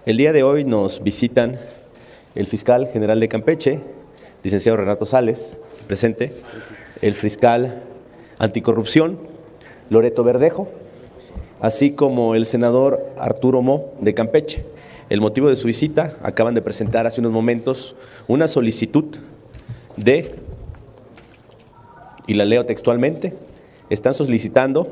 El día de hoy nos visitan el fiscal general de Campeche, licenciado Renato Sales, presente, el fiscal anticorrupción, Loreto Verdejo, así como el senador Arturo Mo de Campeche. El motivo de su visita: acaban de presentar hace unos momentos una solicitud y la leo textualmente, están solicitando,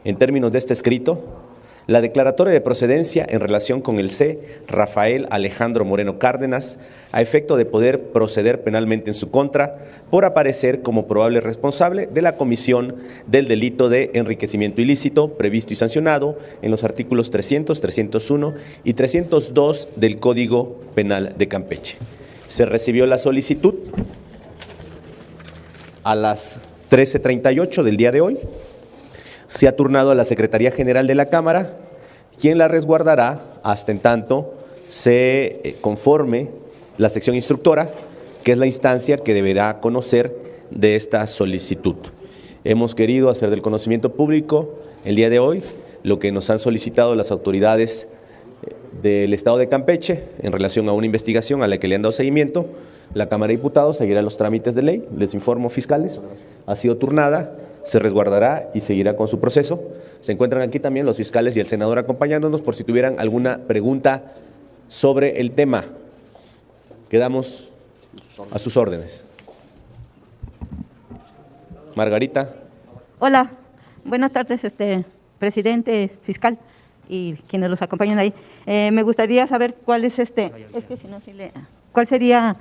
en términos de este escrito, la declaratoria de procedencia en relación con el C. Rafael Alejandro Moreno Cárdenas, a efecto de poder proceder penalmente en su contra por aparecer como probable responsable de la comisión del delito de enriquecimiento ilícito previsto y sancionado en los artículos 300, 301 y 302 del Código Penal de Campeche. Se recibió la solicitud a las 13:38 del día de hoy. Se ha turnado a la Secretaría General de la Cámara, quien la resguardará hasta en tanto se conforme la sección instructora, que es la instancia que deberá conocer de esta solicitud. Hemos querido hacer del conocimiento público el día de hoy lo que nos han solicitado las autoridades del Estado de Campeche en relación a una investigación a la que le han dado seguimiento. La Cámara de Diputados seguirá los trámites de ley, les informo, fiscales, ha sido turnada, se resguardará y seguirá con su proceso. Se encuentran aquí también los fiscales y el senador acompañándonos por si tuvieran alguna pregunta sobre el tema. Quedamos a sus órdenes. Margarita. Hola, buenas tardes, presidente, fiscal y quienes los acompañan ahí. Me gustaría saber cuál es cuál sería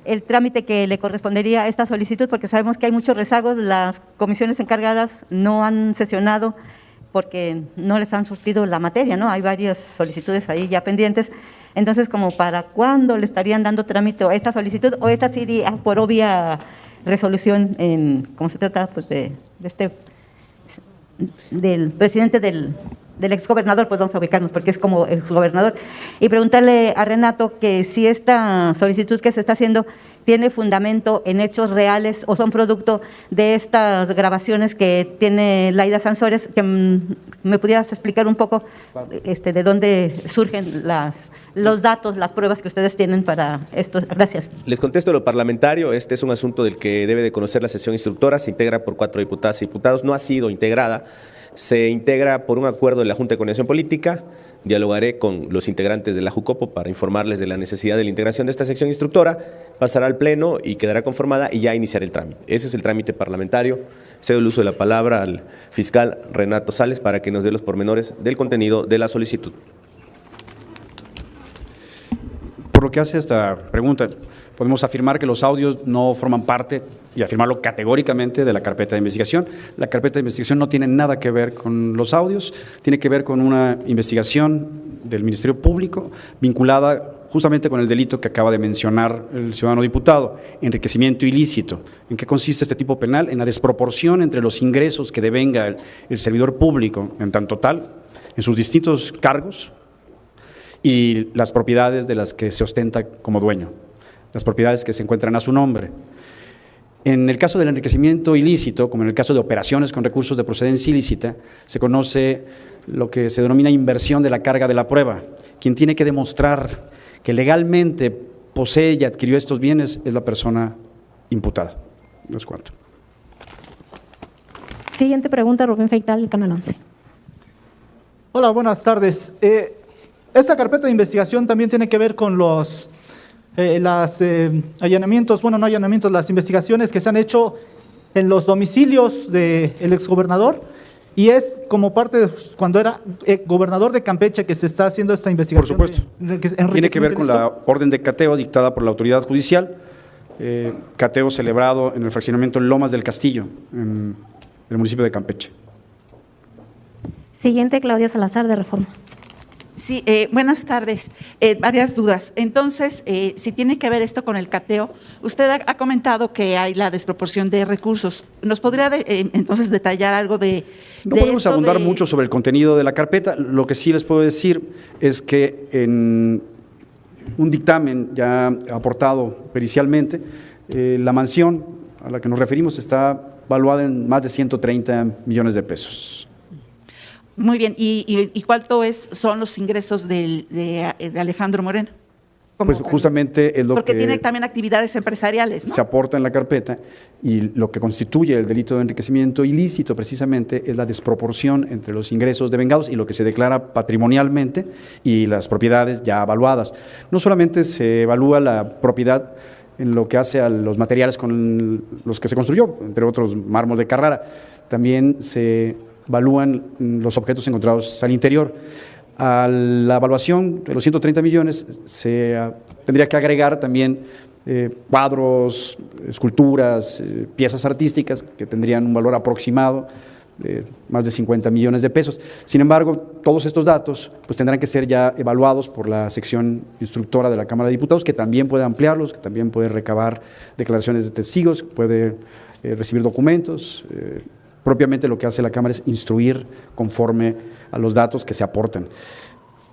el trámite que le correspondería a esta solicitud, porque sabemos que hay muchos rezagos, las comisiones encargadas no han sesionado porque no les han surtido la materia, ¿no? Hay varias solicitudes ahí ya pendientes. Entonces, ¿como para cuándo le estarían dando trámite a esta solicitud, o esta sí iría por obvia resolución como se trata pues del presidente del exgobernador? Pues vamos a ubicarnos porque es como el exgobernador, y preguntarle a Renato que si esta solicitud que se está haciendo tiene fundamento en hechos reales o son producto de estas grabaciones que tiene Laida Sansores, que me pudieras explicar un poco de dónde surgen los datos, las pruebas que ustedes tienen para esto. Gracias. Les contesto lo parlamentario. Este es un asunto del que debe de conocer la sesión instructora. Se integra por 4 diputadas y diputados. No ha sido integrada. Se integra por un acuerdo de la Junta de Coordinación Política. Dialogaré con los integrantes de la JUCOPO para informarles de la necesidad de la integración de esta sección instructora. Pasará al Pleno y quedará conformada y ya iniciará el trámite. Ese es el trámite parlamentario. Cedo el uso de la palabra al fiscal Renato Sales para que nos dé los pormenores del contenido de la solicitud. Por lo que hace esta pregunta, podemos afirmar que los audios no forman parte, y afirmarlo categóricamente, de la carpeta de investigación. La carpeta de investigación no tiene nada que ver con los audios, tiene que ver con una investigación del Ministerio Público vinculada justamente con el delito que acaba de mencionar el ciudadano diputado, enriquecimiento ilícito. ¿En qué consiste este tipo penal? En la desproporción entre los ingresos que devenga el servidor público en tanto tal, en sus distintos cargos, y las propiedades de las que se ostenta como dueño, las propiedades que se encuentran a su nombre. En el caso del enriquecimiento ilícito, como en el caso de operaciones con recursos de procedencia ilícita, se conoce lo que se denomina inversión de la carga de la prueba. Quien tiene que demostrar que legalmente posee y adquirió estos bienes es la persona imputada. No es cuanto. Siguiente pregunta, Rubén Feital, Canal 11. Hola, buenas tardes. Esta carpeta de investigación también tiene que ver con los allanamientos, bueno, no allanamientos, las investigaciones que se han hecho en los domicilios del exgobernador, y es como parte de cuando era gobernador de Campeche que se está haciendo esta investigación. Por supuesto. Tiene que ver con la orden de cateo dictada por la autoridad judicial, cateo celebrado en el fraccionamiento Lomas del Castillo, en el municipio de Campeche. Siguiente, Claudia Salazar, de Reforma. Sí, buenas tardes. Varias dudas. Entonces, si tiene que ver esto con el cateo, usted ha comentado que hay la desproporción de recursos. ¿Nos podría entonces detallar algo de No podemos abundar mucho sobre el contenido de la carpeta. Lo que sí les puedo decir es que en un dictamen ya aportado pericialmente, la mansión a la que nos referimos está valuada en más de 130 millones de pesos. Muy bien. ¿Y cuánto son los ingresos de Alejandro Moreno? Pues justamente es lo porque que tiene también actividades empresariales, ¿no? se aporta en la carpeta, y lo que constituye el delito de enriquecimiento ilícito precisamente es la desproporción entre los ingresos devengados y lo que se declara patrimonialmente y las propiedades ya evaluadas. No solamente se evalúa la propiedad en lo que hace a los materiales con los que se construyó, entre otros mármol de Carrara, también se evalúan los objetos encontrados al interior. A la evaluación de los 130 millones se tendría que agregar también cuadros, esculturas, piezas artísticas que tendrían un valor aproximado de más de 50 millones de pesos. Sin embargo, todos estos datos pues tendrán que ser ya evaluados por la sección instructora de la Cámara de Diputados, que también puede ampliarlos, que también puede recabar declaraciones de testigos, puede recibir documentos. Propiamente lo que hace la Cámara es instruir conforme a los datos que se aportan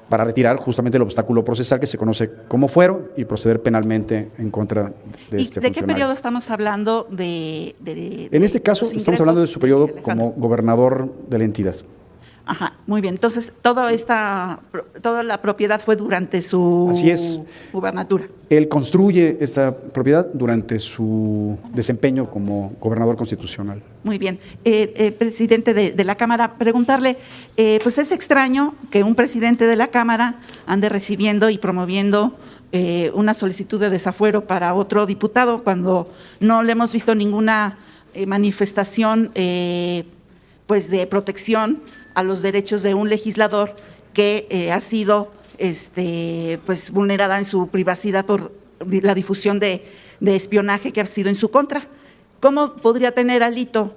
para retirar justamente el obstáculo procesal que se conoce como fuero y proceder penalmente en contra de este funcionario. ¿De qué periodo estamos hablando En este caso estamos hablando de su periodo como gobernador de la entidad. Ajá, muy bien. Entonces, toda la propiedad fue durante su Así es. gubernatura. Él construye esta propiedad durante su desempeño como gobernador constitucional. Muy bien. Presidente de la Cámara, preguntarle, pues es extraño que un presidente de la Cámara ande recibiendo y promoviendo una solicitud de desafuero para otro diputado cuando no le hemos visto ninguna manifestación pues de protección a los derechos de un legislador que ha sido pues vulnerada en su privacidad por la difusión de espionaje que ha sido en su contra. ¿Cómo podría tener alito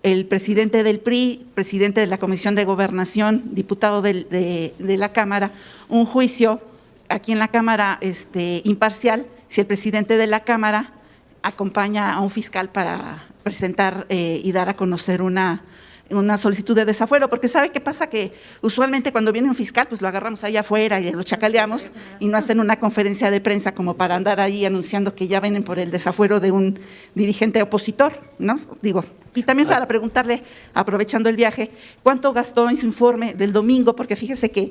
el presidente del PRI, presidente de la Comisión de Gobernación, diputado de la Cámara, un juicio aquí en la Cámara imparcial, si el presidente de la Cámara acompaña a un fiscal para presentar y dar a conocer una solicitud de desafuero? Porque ¿sabe qué pasa? Que usualmente cuando viene un fiscal, pues lo agarramos allá afuera y lo chacaleamos y no hacen una conferencia de prensa como para andar ahí anunciando que ya vienen por el desafuero de un dirigente opositor, ¿no? Digo, y también para preguntarle, aprovechando el viaje, ¿cuánto gastó en su informe del domingo? Porque fíjese que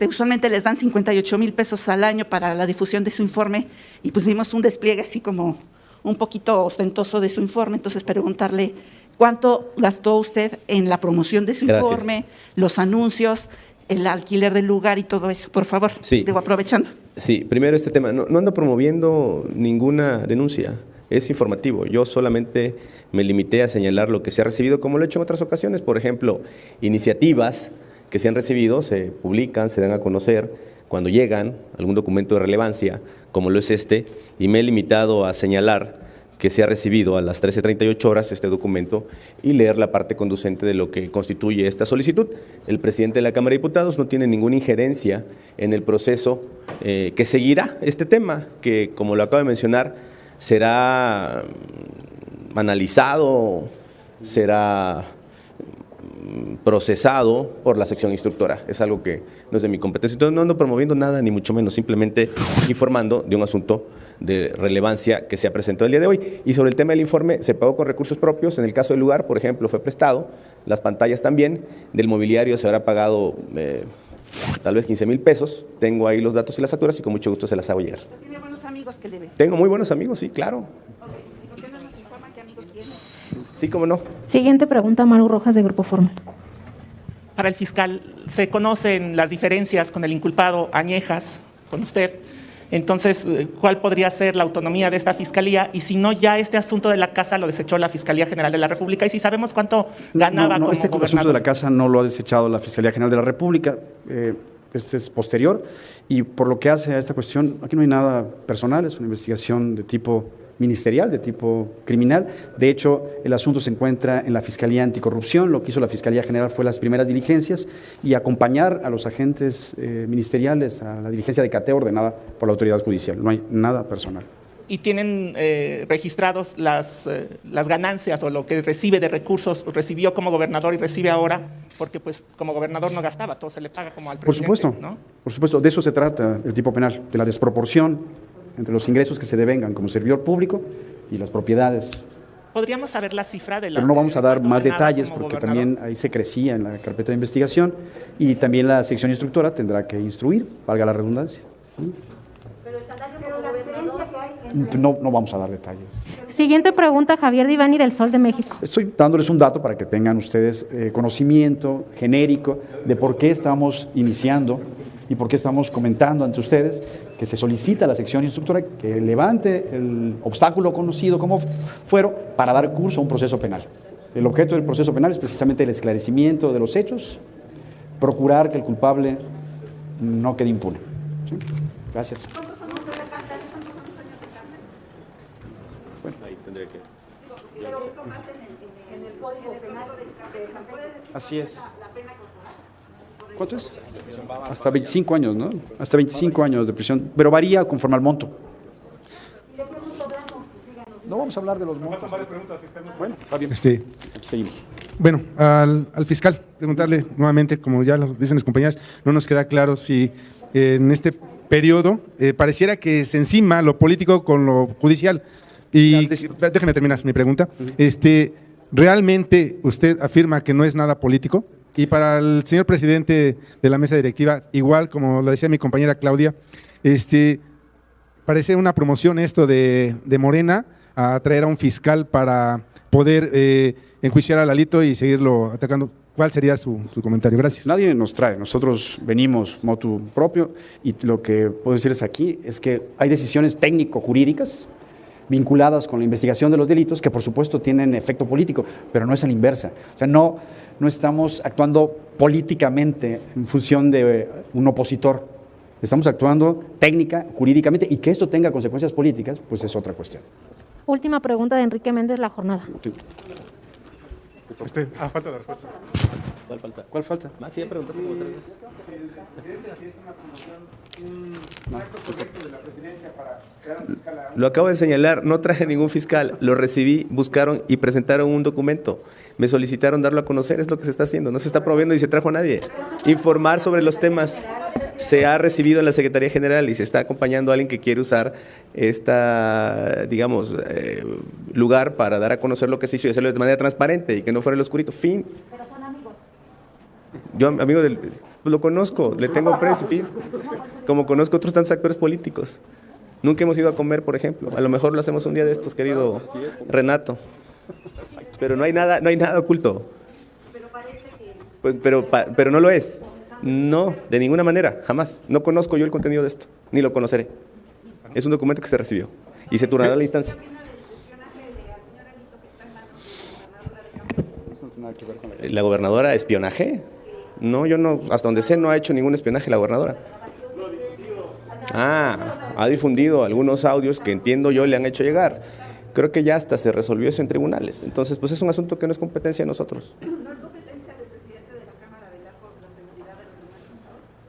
usualmente les dan 58,000 pesos al año para la difusión de su informe y pues vimos un despliegue así como un poquito ostentoso de su informe, entonces preguntarle ¿cuánto gastó usted en la promoción de su informe, los anuncios, el alquiler del lugar y todo eso? Por favor, sí. Digo, aprovechando. Sí, primero este tema. No ando promoviendo ninguna denuncia, es informativo. Yo solamente me limité a señalar lo que se ha recibido, como lo he hecho en otras ocasiones. Por ejemplo, iniciativas que se han recibido, se publican, se dan a conocer cuando llegan algún documento de relevancia, como lo es y me he limitado a señalar que se ha recibido a las 13:38 horas este documento y leer la parte conducente de lo que constituye esta solicitud. El presidente de la Cámara de Diputados no tiene ninguna injerencia en el proceso que seguirá este tema, que como lo acabo de mencionar, será analizado, será procesado por la sección instructora. Es algo que no es de mi competencia. Entonces no ando promoviendo nada, ni mucho menos, simplemente informando de un asunto de relevancia que se ha presentado el día de hoy. Y sobre el tema del informe, se pagó con recursos propios. En el caso del lugar, por ejemplo, fue prestado, las pantallas también, del mobiliario se habrá pagado tal vez 15,000 pesos. Tengo ahí los datos y las facturas y con mucho gusto se las hago llegar. ¿Tiene buenos amigos que le ve? Tengo muy buenos amigos, sí, claro. ¿Y por qué no nos informa qué amigos tiene? Sí, cómo no. Siguiente pregunta, Maru Rojas, de Grupo Forma. Para el fiscal, ¿se conocen las diferencias con el inculpado añejas, con usted? Entonces, ¿cuál podría ser la autonomía de esta fiscalía? Y si no, ya este asunto de la casa lo desechó la Fiscalía General de la República. Y si sabemos cuánto ganaba como este gobernador. asunto de la casa no lo ha desechado la Fiscalía General de la República. Este es posterior. Y por lo que hace a esta cuestión, aquí no hay nada personal, es una investigación de tipo ministerial, de tipo criminal. De hecho, el asunto se encuentra en la Fiscalía Anticorrupción. Lo que hizo la Fiscalía General fue las primeras diligencias y acompañar a los agentes ministeriales a la diligencia de cateo ordenada por la autoridad judicial. No hay nada personal. ¿Y tienen registrados las ganancias o lo que recibe de recursos, recibió como gobernador y recibe ahora? Porque pues como gobernador no gastaba, todo se le paga como al presidente. Por supuesto, ¿no? Por supuesto, de eso se trata el tipo penal, de la desproporción entre los ingresos que se devengan como servidor público y las propiedades ¿Podríamos saber la cifra de la... Pero no vamos a dar más donada detalles como porque gobernador? también ahí se crecía en la carpeta de investigación y también la sección instructora tendrá que instruir, valga la redundancia. No vamos a dar detalles. Siguiente pregunta, Javier Divani, del Sol de México. Estoy dándoles un dato para que tengan ustedes conocimiento genérico de por qué estamos iniciando y por qué estamos comentando ante ustedes que se solicita a la sección instructora que levante el obstáculo conocido como fuero para dar curso a un proceso penal. El objeto del proceso penal es precisamente el esclarecimiento de los hechos, procurar que el culpable no quede impune. ¿Sí? Gracias. Así es. ¿Cuánto es? Hasta 25 años, ¿no? Hasta 25 años de prisión, pero varía conforme al monto. No vamos a hablar de los montos. Bueno, está bien. Seguimos. Bueno, al fiscal, preguntarle nuevamente, como ya lo dicen las compañeras, no nos queda claro si en este periodo pareciera que se encima lo político con lo judicial. Y déjeme terminar mi pregunta. ¿Realmente usted afirma que no es nada político? Y para el señor presidente de la mesa directiva, igual como lo decía mi compañera Claudia, parece una promoción esto de Morena a traer a un fiscal para poder enjuiciar a Lalito y seguirlo atacando. ¿Cuál sería su comentario? Gracias. Nadie nos trae, nosotros venimos motu propio y lo que puedo decirles aquí es que hay decisiones técnico-jurídicas vinculadas con la investigación de los delitos que por supuesto tienen efecto político, pero no es a la inversa. O sea, no estamos actuando políticamente en función de un opositor, estamos actuando técnica, jurídicamente, y que esto tenga consecuencias políticas, pues es otra cuestión. Última pregunta de Enrique Méndez, La Jornada. Sí. Falta la respuesta. ¿Cuál falta? ¿Cuál falta? Maxi, ya preguntaste como tres veces. Lo acabo de señalar, no traje ningún fiscal, lo recibí, buscaron y presentaron un documento. Me solicitaron darlo a conocer, es lo que se está haciendo, no se está promoviendo ni se trajo a nadie. Informar sobre los temas se ha recibido en la Secretaría General y se está acompañando a alguien que quiere usar digamos, lugar para dar a conocer lo que se hizo y hacerlo de manera transparente y que no fuera el oscurito. Fin. Pero son amigos. Yo, amigo del, pues lo conozco, le tengo aprecio, fin. Como conozco otros tantos actores políticos. Nunca hemos ido a comer, por ejemplo. A lo mejor lo hacemos un día de estos, querido Renato. Pero no hay nada oculto. Pues, pero no lo es. No, de ninguna manera, jamás. No conozco yo el contenido de esto, ni lo conoceré. Es un documento que se recibió y se turnará la instancia. ¿La gobernadora espionaje? No, yo no, hasta donde sé no ha hecho ningún espionaje la gobernadora. Ha difundido algunos audios que entiendo yo le han hecho llegar. Creo que ya hasta se resolvió eso en tribunales. Entonces, pues es un asunto que no es competencia de nosotros. ¿No es competencia del presidente de la Cámara velar por la seguridad de los demás?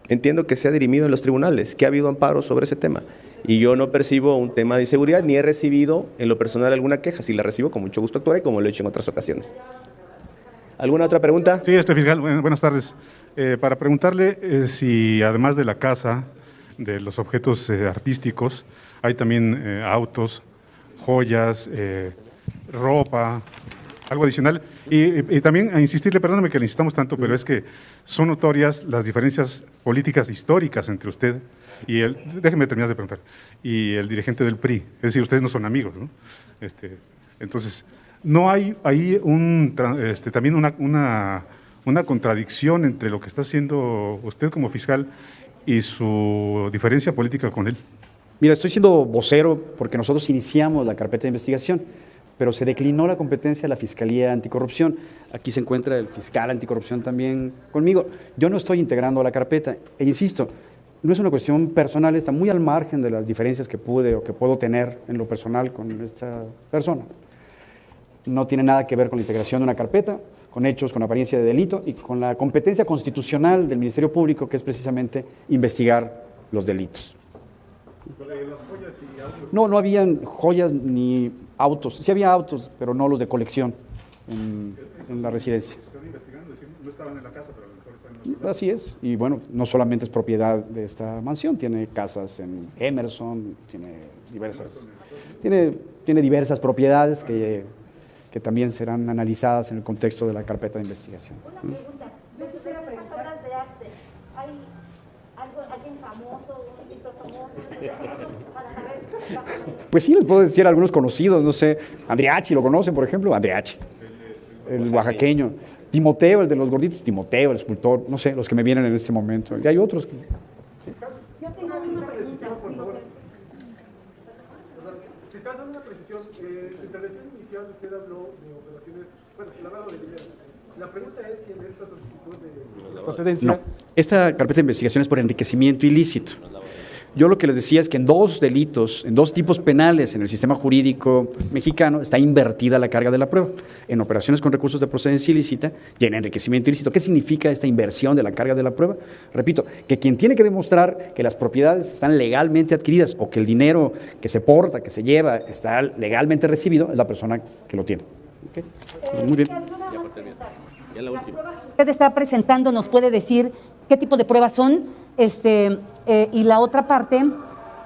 Entiendo que se ha dirimido en los tribunales, que ha habido amparo sobre ese tema. Y yo no percibo un tema de inseguridad, ni he recibido en lo personal alguna queja. Si la recibo, con mucho gusto actuaré, como lo he hecho en otras ocasiones. ¿Alguna otra pregunta? Sí, fiscal, buenas tardes. Para preguntarle si además de la casa, de los objetos artísticos, hay también autos, joyas, ropa, algo adicional. Y también a insistirle, perdóname que le insistamos tanto, pero es que son notorias las diferencias políticas históricas entre usted y déjeme terminar de preguntar, y el dirigente del PRI. Es decir, ustedes no son amigos, ¿no? Entonces, ¿no hay ahí también una contradicción entre lo que está haciendo usted como fiscal y su diferencia política con él? Mira, estoy siendo vocero porque nosotros iniciamos la carpeta de investigación, pero se declinó la competencia de la Fiscalía Anticorrupción. Aquí se encuentra el fiscal anticorrupción también conmigo. Yo no estoy integrando la carpeta, e insisto, no es una cuestión personal, está muy al margen de las diferencias que pude o que puedo tener en lo personal con esta persona. No tiene nada que ver con la integración de una carpeta, con hechos, con apariencia de delito y con la competencia constitucional del Ministerio Público, que es precisamente investigar los delitos. No habían joyas ni autos. Sí había autos, pero no los de colección en la residencia. No estaban en la casa, pero a lo mejor están en la... Así es. Y bueno, no solamente es propiedad de esta mansión, tiene casas en Emerson, tiene diversas propiedades que que también serán analizadas en el contexto de la carpeta de investigación. Una pregunta, yo quisiera preguntar de arte. ¿Hay alguien famoso, un pintor famoso, para saber? Pues sí, les puedo decir algunos conocidos, no sé, Andriachi, ¿lo conocen, por ejemplo? Andriachi, el oaxaqueño. Timoteo, el de los gorditos, Timoteo, el escultor, no sé, los que me vienen en este momento. Y hay otros que... Yo tengo una pregunta. Fiscal, solo una precisión. En su intervención inicial usted habló de operaciones, bueno, el lavado de dinero. La pregunta es si en esta solicitud de procedencia... No, esta carpeta de investigación es por enriquecimiento ilícito. Yo lo que les decía es que en dos delitos, en dos tipos penales en el sistema jurídico mexicano está invertida la carga de la prueba, en operaciones con recursos de procedencia ilícita y en enriquecimiento ilícito. ¿Qué significa esta inversión de la carga de la prueba? Repito, que quien tiene que demostrar que las propiedades están legalmente adquiridas o que el dinero que se porta, que se lleva, está legalmente recibido, es la persona que lo tiene. ¿Okay? Pues muy bien. Ya la última. Usted está presentando, nos puede decir qué tipo de pruebas son, y la otra parte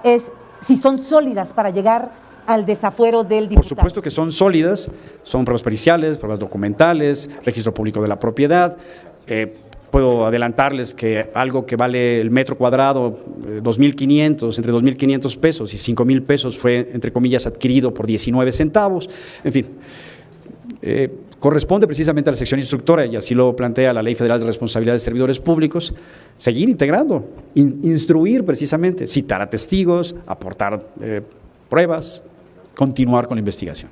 es si son sólidas para llegar al desafuero del diputado. Por supuesto que son sólidas, son pruebas periciales, pruebas documentales, registro público de la propiedad. Puedo adelantarles que algo que vale el metro cuadrado, 2.500, entre 2.500 pesos y 5.000 pesos fue, entre comillas, adquirido por 19 centavos. En fin, corresponde precisamente a la sección instructora, y así lo plantea la Ley Federal de Responsabilidad de Servidores Públicos, seguir integrando, instruir precisamente, citar a testigos, aportar pruebas, continuar con la investigación.